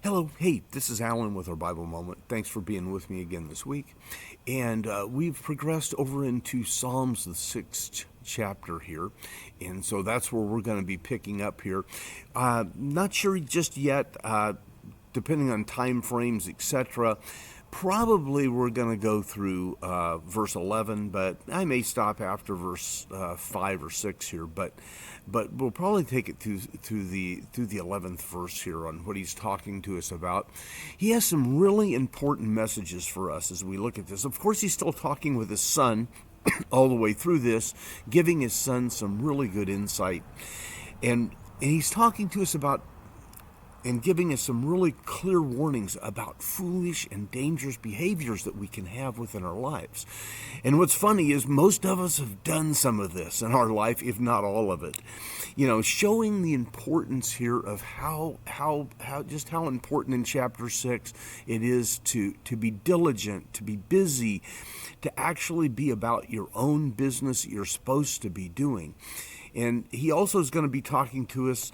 Hello, hey, this is Alan with our Bible Moment. Thanks for being with me again this week. And we've progressed over into Psalms, the 6th chapter here. And so that's where we're going to be picking up here. Not sure just yet, depending on time frames, etc. Probably we're going to go through verse 11, but I may stop after verse 5 or 6 here. But we'll probably take it through the 11th verse here on what he's talking to us about. He has some really important messages for us as we look at this. Of course, he's still talking with his son all the way through this, giving his son some really good insight, and he's talking to us about and giving us some really clear warnings about foolish and dangerous behaviors that we can have within our lives. And what's funny is most of us have done some of this in our life, if not all of it. You know, showing the importance here of how important in chapter 6 it is to be diligent, to be busy, to actually be about your own business that you're supposed to be doing. And he also is going to be talking to us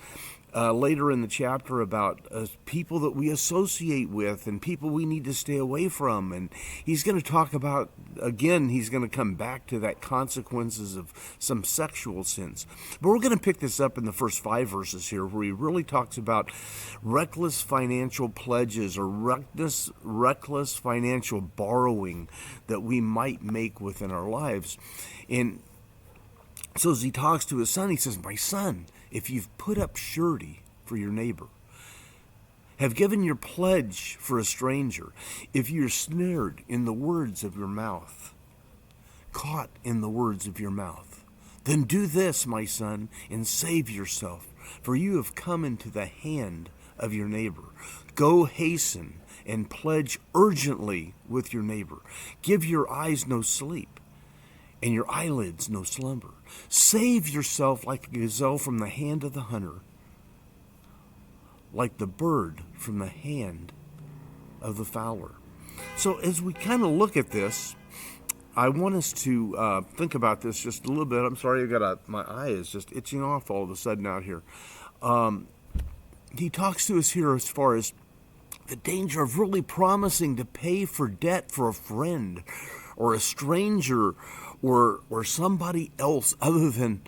later in the chapter about people that we associate with and people we need to stay away from. And he's going to talk about, again, he's going to come back to that consequences of some sexual sins. But we're going to pick this up in the first 5 verses here, where he really talks about reckless financial pledges or reckless financial borrowing that we might make within our lives. And so as he talks to his son, he says, "My son, if you've put up surety for your neighbor, have given your pledge for a stranger, if you're snared in the words of your mouth, caught in the words of your mouth, then do this, my son, and save yourself, for you have come into the hand of your neighbor. Go hasten and pledge urgently with your neighbor. Give your eyes no sleep, and your eyelids no slumber. Save yourself like a gazelle from the hand of the hunter, like the bird from the hand of the fowler." So as we kind of look at this, I want us to think about this just a little bit. I'm sorry, my eye is just itching off all of a sudden out here. He talks to us here as far as the danger of really promising to pay for debt for a friend or a stranger or somebody else other than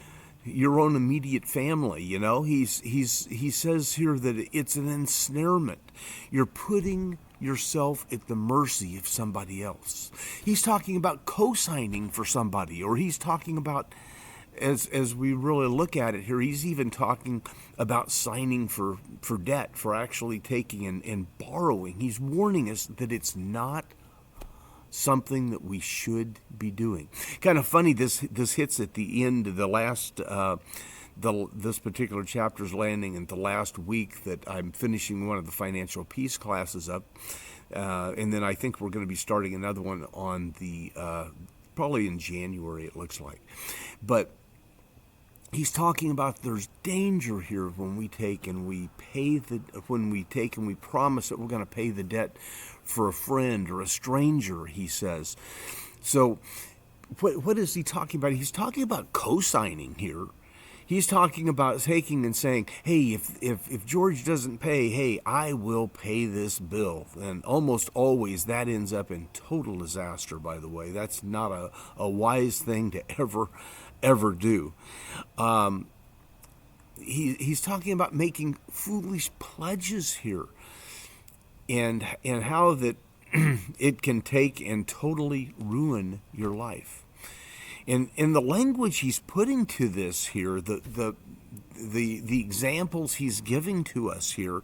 your own immediate family. You know, he says here that it's an ensnarement. You're putting yourself at the mercy of somebody else. He's talking about co-signing for somebody, or he's talking about, as we really look at it here, he's even talking about signing for debt, for actually taking and borrowing. He's warning us that it's not something that we should be doing. Kind of funny, this hits at the end of the last, this particular chapter's landing in the last week that I'm finishing one of the financial peace classes up, and then I think we're going to be starting another one on the, probably in January it looks like. But he's talking about there's danger here when we take and we promise that we're going to pay the debt for a friend or a stranger, he says. So what is he talking about? He's talking about co-signing here. He's talking about taking and saying, hey, if George doesn't pay, hey, I will pay this bill. And almost always that ends up in total disaster, by the way. That's not a wise thing to ever do. He's talking about making foolish pledges here, and how that it can take and totally ruin your life. And in the language he's putting to this here, the examples he's giving to us here,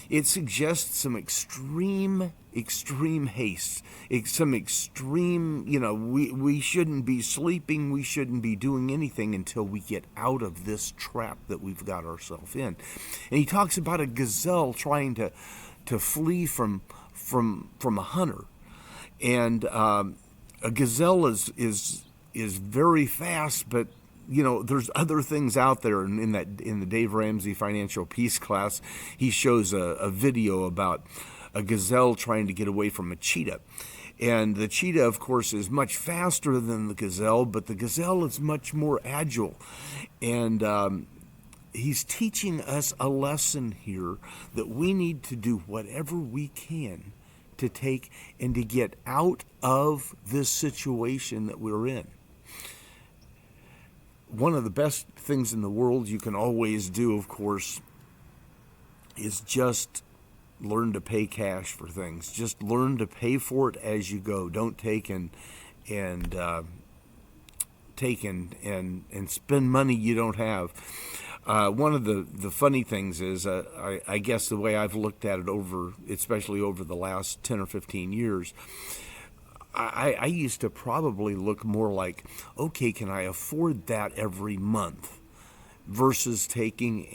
it suggests some extreme haste, some extreme, we shouldn't be sleeping, we shouldn't be doing anything until we get out of this trap that we've got ourselves in. And he talks about a gazelle trying to flee from a hunter, and a gazelle is very fast, but there's other things out there. In the Dave Ramsey Financial Peace class, he shows a video about a gazelle trying to get away from a cheetah. And the cheetah, of course, is much faster than the gazelle, but the gazelle is much more agile. And he's teaching us a lesson here that we need to do whatever we can to take and to get out of this situation that we're in. One of the best things in the world you can always do, of course, is just learn to pay cash for things. Just learn to pay for it as you go. Don't take and spend money you don't have. One of the funny things is, I guess the way I've looked at it especially over the last 10 or 15 years, I used to probably look more like, okay, can I afford that every month? Versus taking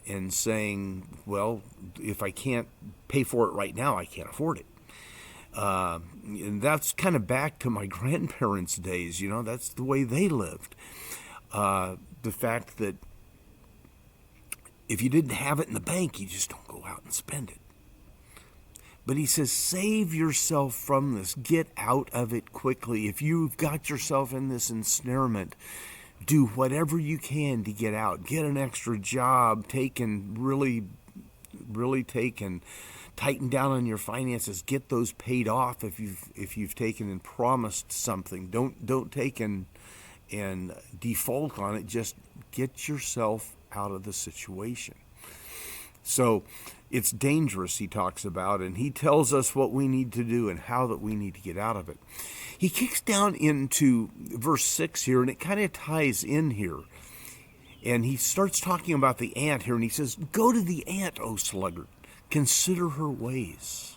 and saying, well, if I can't pay for it right now, I can't afford it. And that's kind of back to my grandparents' days. That's the way they lived. The fact that if you didn't have it in the bank, you just don't go out and spend it. But he says, save yourself from this. Get out of it quickly. If you've got yourself in this ensnarement, do whatever you can to get out. Get an extra job. Really tighten down on your finances. Get those paid off if you've taken and promised something. Don't take and default on it. Just get yourself out of the situation. So it's dangerous, he talks about, and he tells us what we need to do and how that we need to get out of it. He kicks down into verse 6 here, and it kind of ties in here. And he starts talking about the ant here, and he says, go to the ant, O sluggard. Consider her ways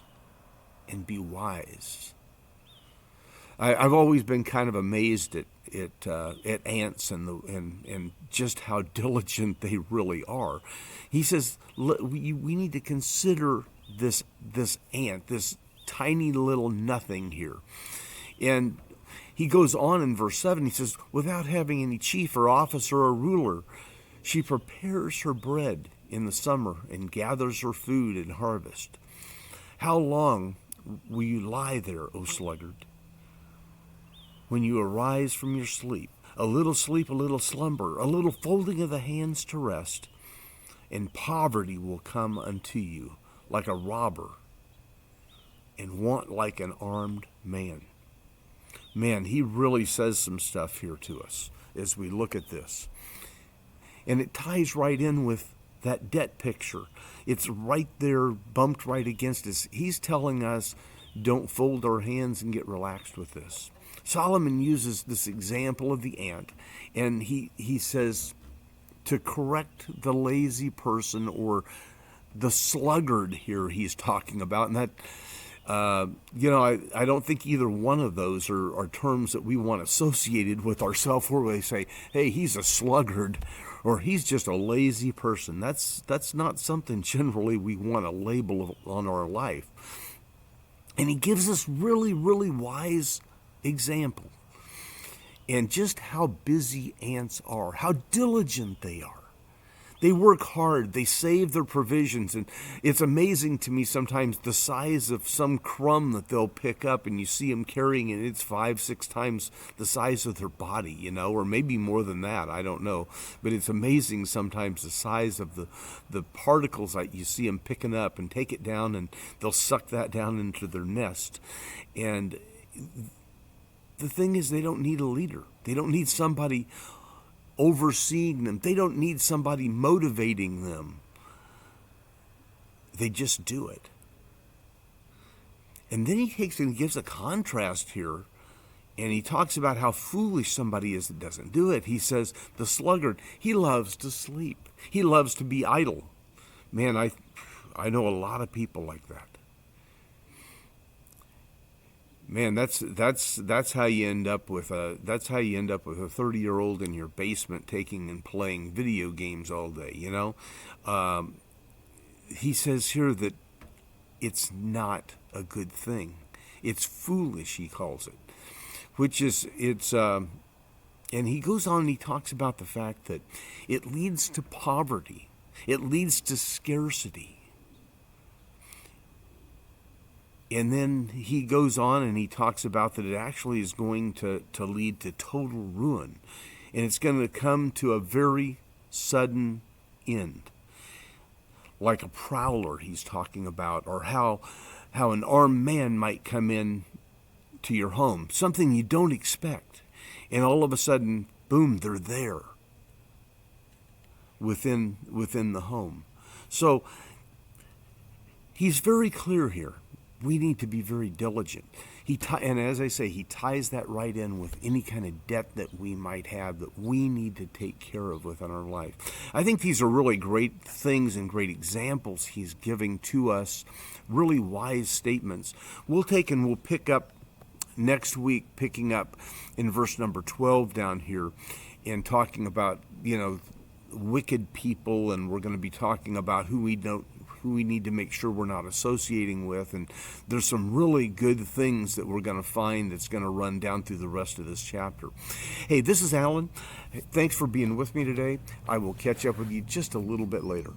and be wise. I've always been kind of amazed at ants and just how diligent they really are. He says we need to consider this ant, this tiny little nothing here. And he goes on in verse 7, he says, without having any chief or officer or ruler, she prepares her bread in the summer and gathers her food in harvest. How long will you lie there, O sluggard? When you arise from your sleep, a little slumber, a little folding of the hands to rest, and poverty will come unto you like a robber, and want like an armed man. Man, he really says some stuff here to us as we look at this. And it ties right in with that debt picture. It's right there, bumped right against us. He's telling us, don't fold our hands and get relaxed with this. Solomon uses this example of the ant, and he says to correct the lazy person or the sluggard here he's talking about. And that, I don't think either one of those are terms that we want associated with ourselves where we say, hey, he's a sluggard or he's just a lazy person. That's not something generally we want to label on our life. And he gives us really, really wise example. And just how busy ants are, how diligent they are. They work hard, they save their provisions, and it's amazing to me sometimes the size of some crumb that they'll pick up, and you see them carrying it, it's 5-6 times the size of their body, or maybe more than that, I don't know. But it's amazing sometimes the size of the particles that you see them picking up and take it down, and they'll suck that down into their nest. And the thing is, they don't need a leader. They don't need somebody overseeing them. They don't need somebody motivating them. They just do it. And then he takes and gives a contrast here, and he talks about how foolish somebody is that doesn't do it. He says, the sluggard, he loves to sleep. He loves to be idle. Man, I know a lot of people like that. Man, that's how you end up with a 30-year-old in your basement taking and playing video games all day. He says here that it's not a good thing. It's foolish, he calls it, and he goes on and he talks about the fact that it leads to poverty, it leads to scarcity. And then he goes on and he talks about that it actually is going to lead to total ruin. And it's going to come to a very sudden end. Like a prowler he's talking about, or how an armed man might come in to your home, something you don't expect, and all of a sudden, boom, they're there within the home. So he's very clear here. We need to be very diligent. And as I say, he ties that right in with any kind of debt that we might have that we need to take care of within our life. I think these are really great things and great examples he's giving to us, really wise statements. We'll pick up next week, picking up in verse number 12 down here and talking about, wicked people, and we're going to be talking about who we need to make sure we're not associating with, and there's some really good things that we're going to find that's going to run down through the rest of this chapter. Hey, this is Alan. Thanks for being with me today. I will catch up with you just a little bit later.